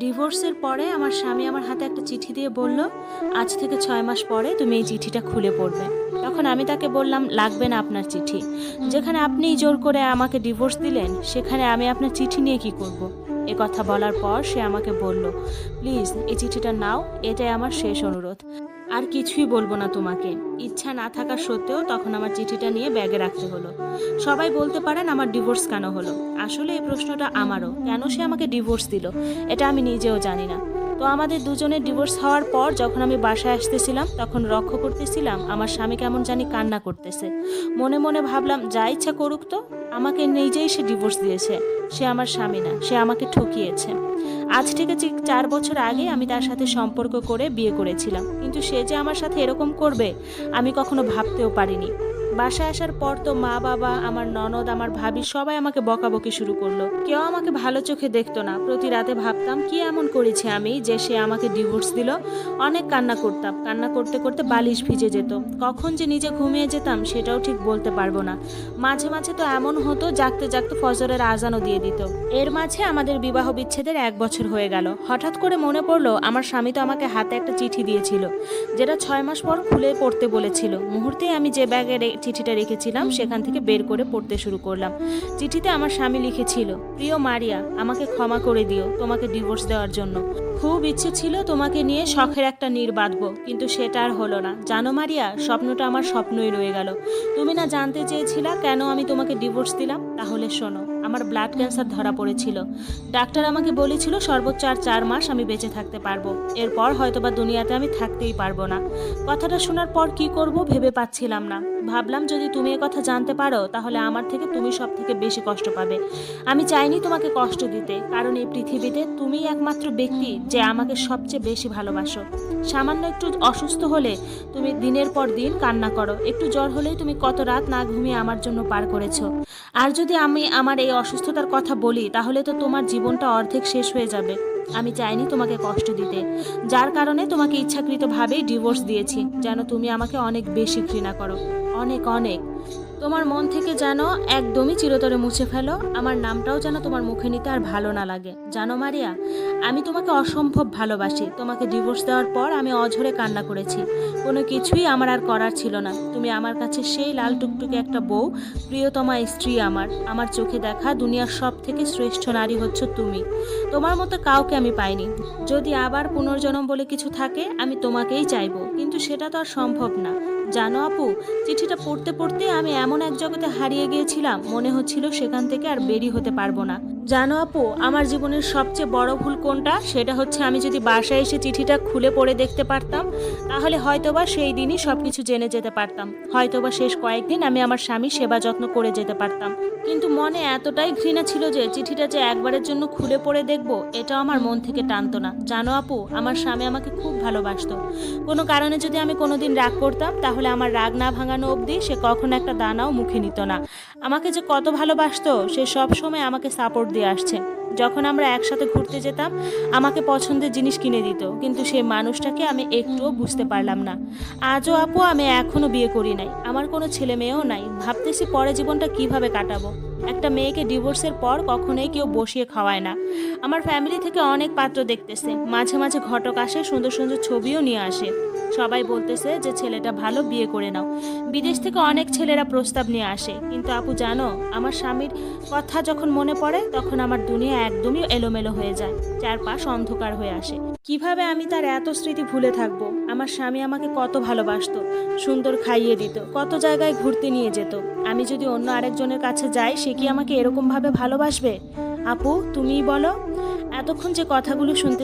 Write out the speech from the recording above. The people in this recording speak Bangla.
ডিভোর্সের পরে আমার স্বামী আমার হাতে একটা চিঠি দিয়ে বলল, আজ থেকে 6 মাস পরে তুমি এই চিঠিটা খুলে পড়বে। তখন আমি তাকে বললাম, লাগবে না আপনার চিঠি। যেখানে আপনিই জোর করে আমাকে ডিভোর্স দিলেন, সেখানে আমি আপনার চিঠি নিয়ে কি করব। এ কথা বলার পর সে আমাকে বলল, প্লিজ এই চিঠিটা নাও, এটাই আমার শেষ অনুরোধ। আর কিছুই বলবো না তোমাকে। ইচ্ছা না থাকা সত্ত্বেও তখন আমার চিঠিটা নিয়ে ব্যাগে রাখতে হলো। সবাই বলতে পারেন আমার ডিভোর্স কেন হলো। আসলে এই প্রশ্নটা আমারও, কেন সে আমাকে ডিভোর্স দিল এটা আমি নিজেও জানি না। তো আমাদের দুজনের ডিভোর্স হওয়ার পর যখন আমি বাসায় আসতেছিলাম, তখন লক্ষ্য করতেছিলাম আমার স্বামী কেমন জানি কান্না করতেছে। মনে মনে ভাবলাম, যা ইচ্ছা করুক তো, আমাকে নিজেই সে ডিভোর্স দিয়েছে। সে আমার স্বামী না, সে আমাকে ঠকিয়েছে। আজ থেকে ঠিক 4 বছর আগে আমি তার সাথে সম্পর্ক করে বিয়ে করেছিলাম, কিন্তু সে যে আমার সাথে এরকম করবে আমি কখনো ভাবতেও পারিনি। বাসায় আসার পর তো মা বাবা, আমার ননদ, আমার ভাবি সবাই আমাকে বকাবকি শুরু করলো। কেউ আমাকে ভালো চোখে দেখতো না। প্রতি রাতে ভাবতাম কি এমন করেছি আমি যে সে আমাকে ডিভোর্স দিল। অনেক কান্না করতাম, কান্না করতে করতে বালিশ ভিজে যেত। কখন যে নিজে ঘুমিয়ে যেতাম সেটাও ঠিক বলতে পারবো না। মাঝে মাঝে তো এমন হতো জাগতে জাগতে ফজরের আজানও দিয়ে দিত। এর মাঝে আমাদের বিবাহ বিচ্ছেদের 1 বছর হয়ে গেল। হঠাৎ করে মনে পড়লো আমার স্বামী তো আমাকে হাতে একটা চিঠি দিয়েছিল, যেটা 6 মাস পর খুলে পড়তে বলেছিল। মুহূর্তে আমি যে ব্যাগে চিঠিটা রেখেছিলাম সেখান থেকে বের করে পড়তে শুরু করলাম। চিঠিতে আমার স্বামী লিখেছিল, প্রিয় মারিয়া, আমাকে ক্ষমা করে দিও তোমাকে ডিভোর্স দেওয়ার জন্য। খুব ইচ্ছে ছিল তোমাকে নিয়ে শখের একটা নীড় বাঁধবো, কিন্তু সেটা আর হলো না। জানো মারিয়া, স্বপ্নটা আমার স্বপ্নই রয়ে গেল। তুমি না জানতে চেয়েছিলা কেন আমি তোমাকে ডিভোর্স দিলাম? তাহলে শোনো, আমার ব্লাড ক্যান্সার ধরা পড়েছিল। ডাক্তার আমাকে বলেছিল সর্বোচ্চ আর 4 মাস আমি বেঁচে থাকতে পারবো। এরপর হয়তোবা দুনিয়াতে আমি থাকতেই পারবো না। কথাটা শোনার পর কি করব ভেবে পাচ্ছিলাম না। ভাবলাম যদি তুমি এ কথা জানতে পারো তাহলে আমার থেকে তুমি সব থেকে বেশি কষ্ট পাবে। আমি চাইনি তোমাকে কষ্ট দিতে, কারণ এই পৃথিবীতে তুমিই একমাত্র ব্যক্তি যে আমাকে সবচেয়ে বেশি ভালোবাসো। সামান্য একটু অসুস্থ হলে তুমি দিনের পর দিন কান্না করো, একটু জ্বর হলেই তুমি কত রাত না ঘুমিয়ে আমার জন্য পার করেছো। আর যদি আমি আমার এই অসুস্থতার কথা বলি তাহলে তো তোমার জীবনটা অর্ধেক শেষ হয়ে যাবে। আমি চাইনি তোমাকে কষ্ট দিতে, যার কারণে তোমাকে ইচ্ছাকৃতভাবেই ডিভোর্স দিয়েছি, যেন তুমি আমাকে অনেক বেশি ঘৃণা করো, অনেক অনেক। তোমার মন থেকে যেন একদমই চিরতরে মুছে ফেলো, আমার নামটাও যেন তোমার মুখে নিতে আর ভালো না লাগে। জানো মারিয়া, আমি তোমাকে অসম্ভব ভালোবাসি। তোমাকে ডিভোর্স দেওয়ার পর আমি অঝরে কান্না করেছি। কোনো কিছুই আমার আর করার ছিল না। তুমি আমার কাছে সেই লাল টুকটুকে একটা বউ, প্রিয়তমা স্ত্রী। আমার চোখে দেখা দুনিয়ার সব থেকে শ্রেষ্ঠ নারী হচ্ছ তুমি। তোমার মতো কাউকে আমি পাইনি। যদি আবার পুনর্জন্ম বলে কিছু থাকে আমি তোমাকেই চাইবো, কিন্তু সেটা তো আর সম্ভব না। জানো আপু, চিঠিটা পড়তে পড়তে আমি এমন এক জগতে হারিয়ে গিয়েছিলাম, মনে হচ্ছিল সেখান থেকে আর বেরিয়ে হতে পারবো না। জানো আপু, আমার জীবনের সবচেয়ে বড় ভুল কোনটা? সেটা হচ্ছে আমি যদি বাসায় এসে চিঠিটা খুলে পড়ে দেখতে পারতাম, তাহলে হয়তোবা সেই দিনই সবকিছু জেনে যেতে পারতাম। হয়তোবা শেষ কয়েকদিন আমি আমার স্বামীর সেবা যত্ন করে যেতে পারতাম। কিন্তু মনে এতটাই ঘৃণা ছিল যে চিঠিটা যে একবারের জন্য খুলে পড়ে দেখবো এটাও আমার মন থেকে টানতো না। জানো আপু, আমার স্বামী আমাকে খুব ভালোবাসতো। কোনো কারণে যদি আমি কোনোদিন রাগ করতাম, তাহলে আমার রাগ না ভাঙানো অবধি সে কখনো একটা দানাও মুখে নিত না। আমাকে যে কত ভালোবাসতো সে সব সময় আমাকে সাপোর্ট দিয়ে আসছে। যখন আমরা একসাথে ঘুরতে যেতাম আমাকে পছন্দের জিনিস কিনে দিত, কিন্তু সেই মানুষটাকে আমি একটুও বুঝতে পারলাম না। আজও আপু আমি এখনো বিয়ে করি নাই, আমার কোনো ছেলে মেয়েও নাই। ভাবতেছি পরে জীবনটা কিভাবে কাটাবো। একটা মেয়েকে ডিভোর্সের পর কখনোই কেউ বসিয়ে খাওয়ায় না। আমার ফ্যামিলি থেকে অনেক পাত্র দেখতেছে, মাঝে মাঝে ঘটক আসে, সুন্দর সুন্দর ছবিও নিয়ে আসে। সবাই বলতেছে যে ছেলেটা ভালো, বিয়ে করে নাও। বিদেশ থেকে অনেক ছেলেরা প্রস্তাব নিয়ে আসে, কিন্তু আপু জানো, আমার স্বামীর কথা যখন মনে পড়ে তখন আমার দুনিয়া একদমই এলোমেলো হয়ে যায়, চারপাশ অন্ধকার হয়ে আসে। কিভাবে আমি তার এত স্মৃতি ভুলে থাকবো? আমার স্বামী আমাকে কত ভালোবাসতো, সুন্দর খাইয়ে দিত, কত জায়গায় ঘুরতে নিয়ে যেত। আমি যদি অন্য আরেকজনের কাছে যাই সে কি আমাকে এরকম ভাবে ভালোবাসবে? আপু তুমিই বলো। এতক্ষণ যে কথাগুলো শুনতে